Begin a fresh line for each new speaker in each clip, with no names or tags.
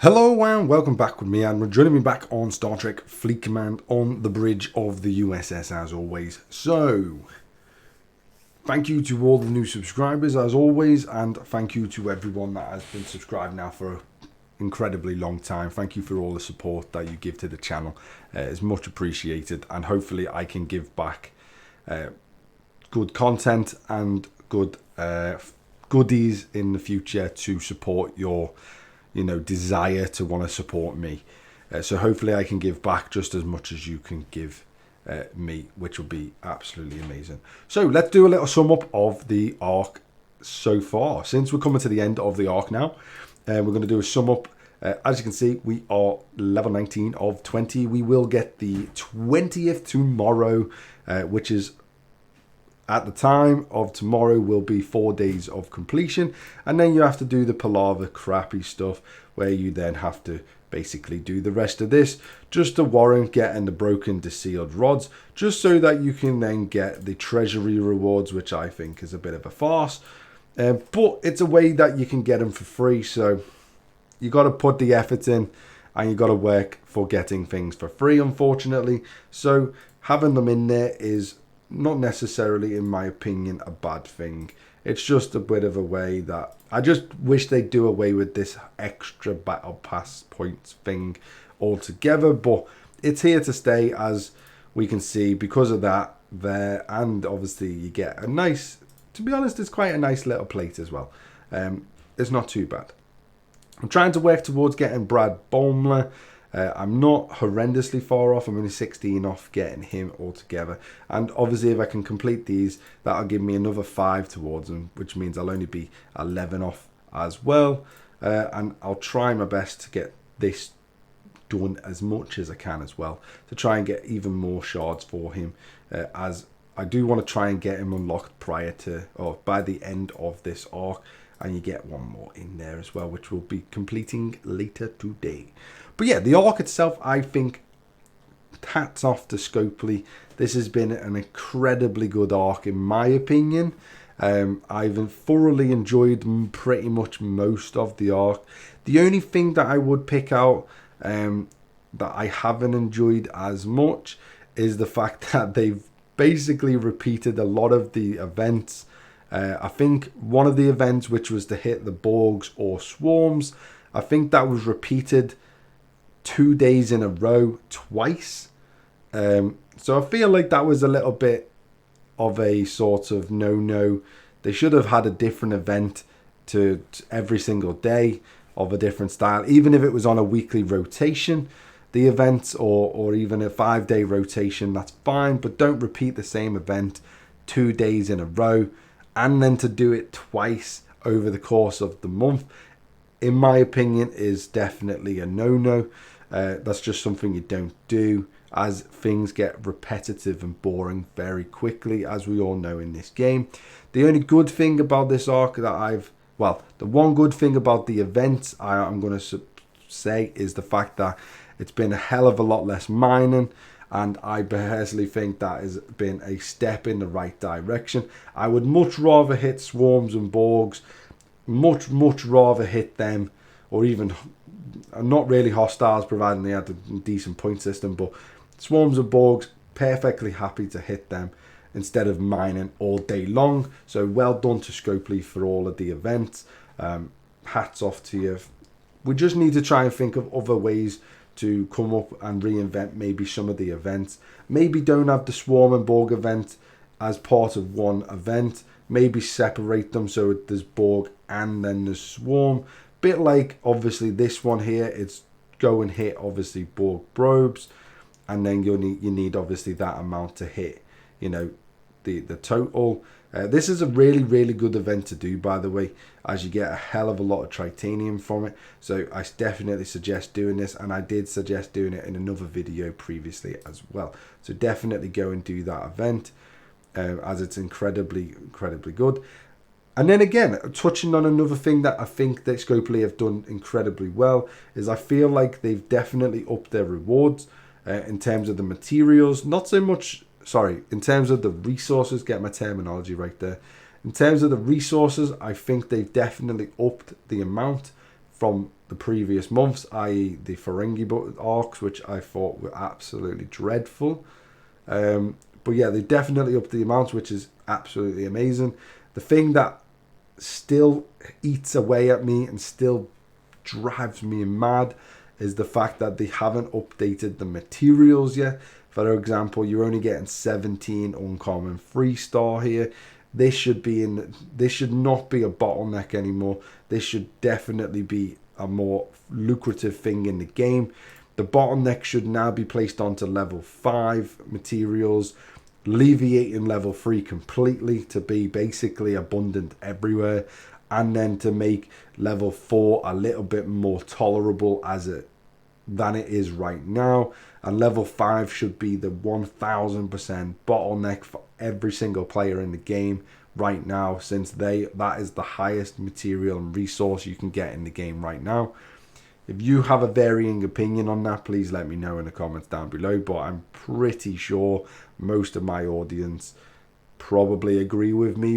Hello and welcome back with me, and joining me back on Star Trek Fleet Command on the bridge of the USS as always. So, thank you to all the new subscribers as always, and thank you to everyone that has been subscribed now for an incredibly long time. Thank you for all the support that you give to the channel. It's much appreciated, and hopefully I can give back good content and good goodies in the future to support your desire to want to support me. So hopefully I can give back just as much as you can give me, which will be absolutely amazing. So let's do a little sum up of the arc so far. Since we're coming to the end of the arc now, we're going to do a sum up. As you can see, we are level 19 of 20. We will get the 20th tomorrow, which is at the time of tomorrow will be 4 days of completion, and then you have to do the palaver crappy stuff where you then have to basically do the rest of this just to warrant getting the broken desealed rods, just so that you can then get the treasury rewards, which I think is a bit of a farce, but it's a way that you can get them for free. So you got to put the effort in and you got to work for getting things for free, unfortunately. So having them in there is not necessarily, in my opinion, a bad thing. It's just a bit of a way that I just wish they'd do away with this extra battle pass points thing altogether, but it's here to stay, as we can see, because of that there. And obviously you get a nice, to be honest, it's quite a nice little plate as well. It's not too bad. I'm trying to work towards getting Brad Baumler. I'm not horrendously far off. I'm only 16 off getting him altogether. And obviously if I can complete these, that'll give me another 5 towards them, which means I'll only be 11 off as well. And I'll try my best to get this done as much as I can as well, to try and get even more shards for him, as I do want to try and get him unlocked prior to, or by the end of this arc. And you get one more in there as well, which we'll be completing later today. But yeah, the arc itself, I think, hats off to Scopely. This has been an incredibly good arc, in my opinion. I've thoroughly enjoyed pretty much most of the arc. The only thing that I would pick out that I haven't enjoyed as much is the fact that they've basically repeated a lot of the events. I think one of the events, which was to hit the Borgs or swarms, I think that was repeated 2 days in a row twice. So I feel like that was a little bit of a sort of no. They should have had a different event to every single day of a different style, even if it was on a weekly rotation, the events, or even a 5-day rotation. That's fine, but don't repeat the same event 2 days in a row. And then to do it twice over the course of the month, in my opinion, is definitely a no-no. That's just something you don't do, as things get repetitive and boring very quickly, as we all know in this game. The only good thing about this arc that the one good thing about the events I'm going to say is the fact that it's been a hell of a lot less mining. And I personally think that has been a step in the right direction. I would much rather hit swarms and Borgs, much rather hit them, or even not really hostiles, providing they had a decent point system, but swarms and Borgs, perfectly happy to hit them instead of mining all day long. So well done to Scopely for all of the events. Hats off to you. We just need to try and think of other ways to come up and reinvent maybe some of the events. Maybe don't have the Swarm and Borg event as part of one event. Maybe separate them so there's Borg and then there's Swarm. Bit like obviously this one here, it's go and hit obviously Borg probes, and then you need obviously that amount to hit, the total. This is a really good event to do, by the way, as you get a hell of a lot of tritanium from it. So I definitely suggest doing this, and I did suggest doing it in another video previously as well. So definitely go and do that event, as it's incredibly good. And then again, touching on another thing that I think that Scopely have done incredibly well is I feel like they've definitely upped their rewards in terms of the materials. Not so much... Sorry, in terms of the resources, get my terminology right there. In terms of the resources, I think they've definitely upped the amount from the previous months, i.e. the Ferengi arcs, which I thought were absolutely dreadful. But yeah, they definitely upped the amounts, which is absolutely amazing. The thing that still eats away at me and still drives me mad is the fact that they haven't updated the materials yet. For example, you're only getting 17 uncommon 3-star here. This should not be a bottleneck anymore. This should definitely be a more lucrative thing in the game. The bottleneck should now be placed onto level 5 materials, alleviating level 3 completely to be basically abundant everywhere, and then to make level 4 a little bit more tolerable than it is right now. And level 5 should be the 1000% bottleneck for every single player in the game right now, since that is the highest material and resource you can get in the game right now. If you have a varying opinion on that, please let me know in the comments down below, but I'm pretty sure most of my audience probably agree with me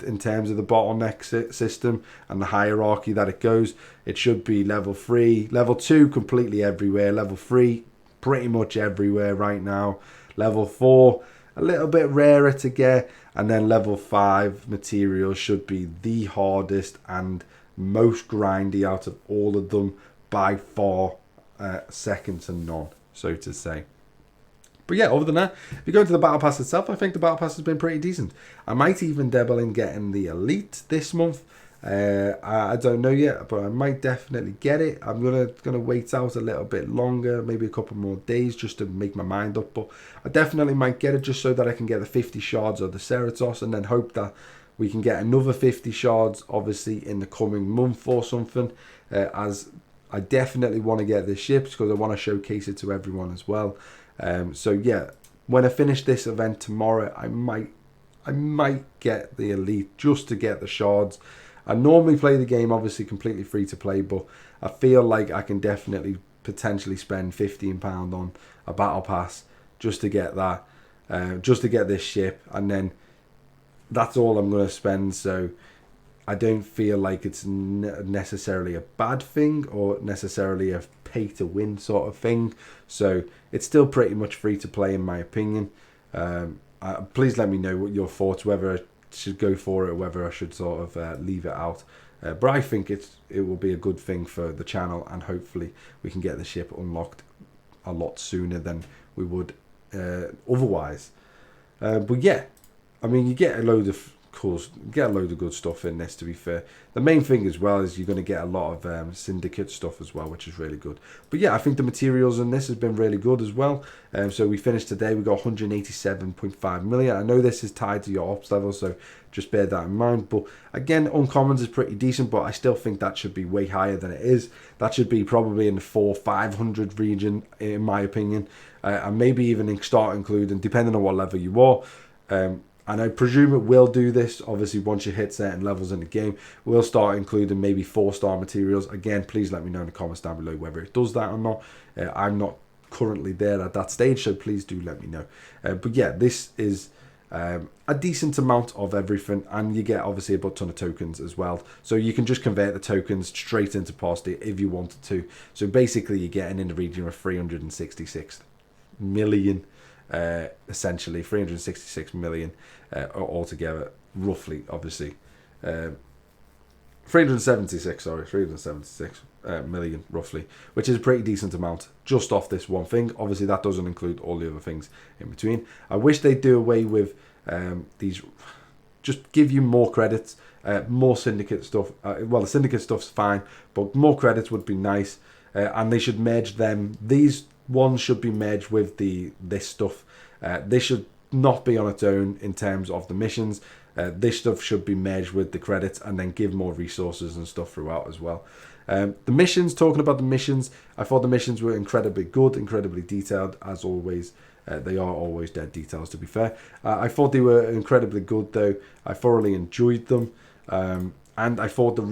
in terms of the bottleneck system and the hierarchy that it goes. It should be level 3, level 2 completely everywhere, level 3 pretty much everywhere right now, level 4 a little bit rarer to get, and then level 5 materials should be the hardest and most grindy out of all of them by far, second to none, so to say. But yeah, other than that, if you go into the Battle Pass itself, I think the Battle Pass has been pretty decent. I might even dabble in getting the Elite this month. I don't know yet, but I might definitely get it. I'm gonna wait out a little bit longer, maybe a couple more days, just to make my mind up. But I definitely might get it just so that I can get the 50 shards of the Ceratops, and then hope that we can get another 50 shards, obviously, in the coming month or something, as I definitely want to get this ship because I want to showcase it to everyone as well. So yeah, when I finish this event tomorrow, I might get the Elite just to get the shards. I normally play the game obviously completely free to play, but I feel like I can definitely potentially spend £15 on a Battle Pass just to get that, just to get this ship, and then that's all I'm going to spend. So I don't feel like it's necessarily a bad thing or necessarily a pay to win sort of thing. So it's still pretty much free to play in my opinion. Please let me know what your thoughts, whether I should go for it or whether I should sort of leave it out. But I think it will be a good thing for the channel, and hopefully we can get the ship unlocked a lot sooner than we would otherwise. But yeah, I mean, you get a load of good stuff in this, to be fair. The main thing as well is you're going to get a lot of syndicate stuff as well, which is really good. But yeah, I think the materials in this has been really good as well. So we finished today, we got 187.5 million. I know this is tied to your ops level, so just bear that in mind. But again, uncommons is pretty decent, but I still think that should be way higher than it is. That should be probably in the 400-500 region, in my opinion, and maybe even start including, depending on what level you are. And I presume it will do this, obviously, once you hit certain levels in the game. We'll start including maybe 4-star materials. Again, please let me know in the comments down below whether it does that or not. I'm not currently there at that stage, so please do let me know. But yeah, this is a decent amount of everything, and you get obviously a ton of tokens as well. So you can just convert the tokens straight into Parsty if you wanted to. So basically, you're getting in the region of 366 million. Essentially 366 million altogether, roughly, obviously 376 million roughly, which is a pretty decent amount just off this one thing. Obviously that doesn't include all the other things in between. I wish they'd do away with these, just give you more credits, more syndicate stuff. Well, the syndicate stuff's fine, but more credits would be nice, and they should merge them. These ones should be merged with this stuff. This should not be on its own in terms of the missions. This stuff should be merged with the credits and then give more resources and stuff throughout as well. The missions, talking about the missions, I thought the missions were incredibly good, incredibly detailed, as always. They are always dead details, to be fair. I thought they were incredibly good, though. I thoroughly enjoyed them. And I thought the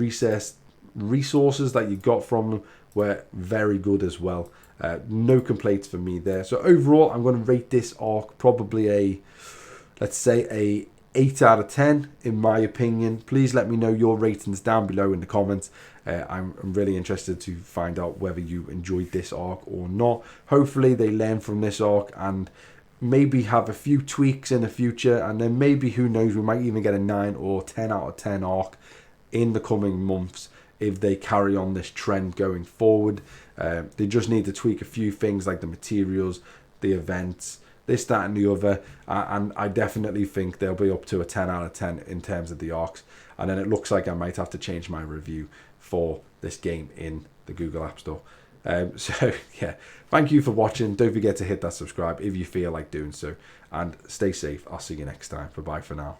resources that you got from them were very good as well. No complaints for me there. So overall, I'm going to rate this arc probably let's say a 8 out of 10 in my opinion. Please let me know your ratings down below in the comments. I'm really interested to find out whether you enjoyed this arc or not. Hopefully they learn from this arc and maybe have a few tweaks in the future, and then maybe, who knows, we might even get a 9 or 10 out of 10 arc in the coming months if they carry on this trend going forward. They just need to tweak a few things like the materials, the events, this, that and the other, and I definitely think they'll be up to a 10 out of 10 in terms of the arcs. And then it looks like I might have to change my review for this game in the Google App Store. So yeah, thank you for watching. Don't forget to hit that subscribe if you feel like doing so, and stay safe. I'll see you next time. Bye bye for now.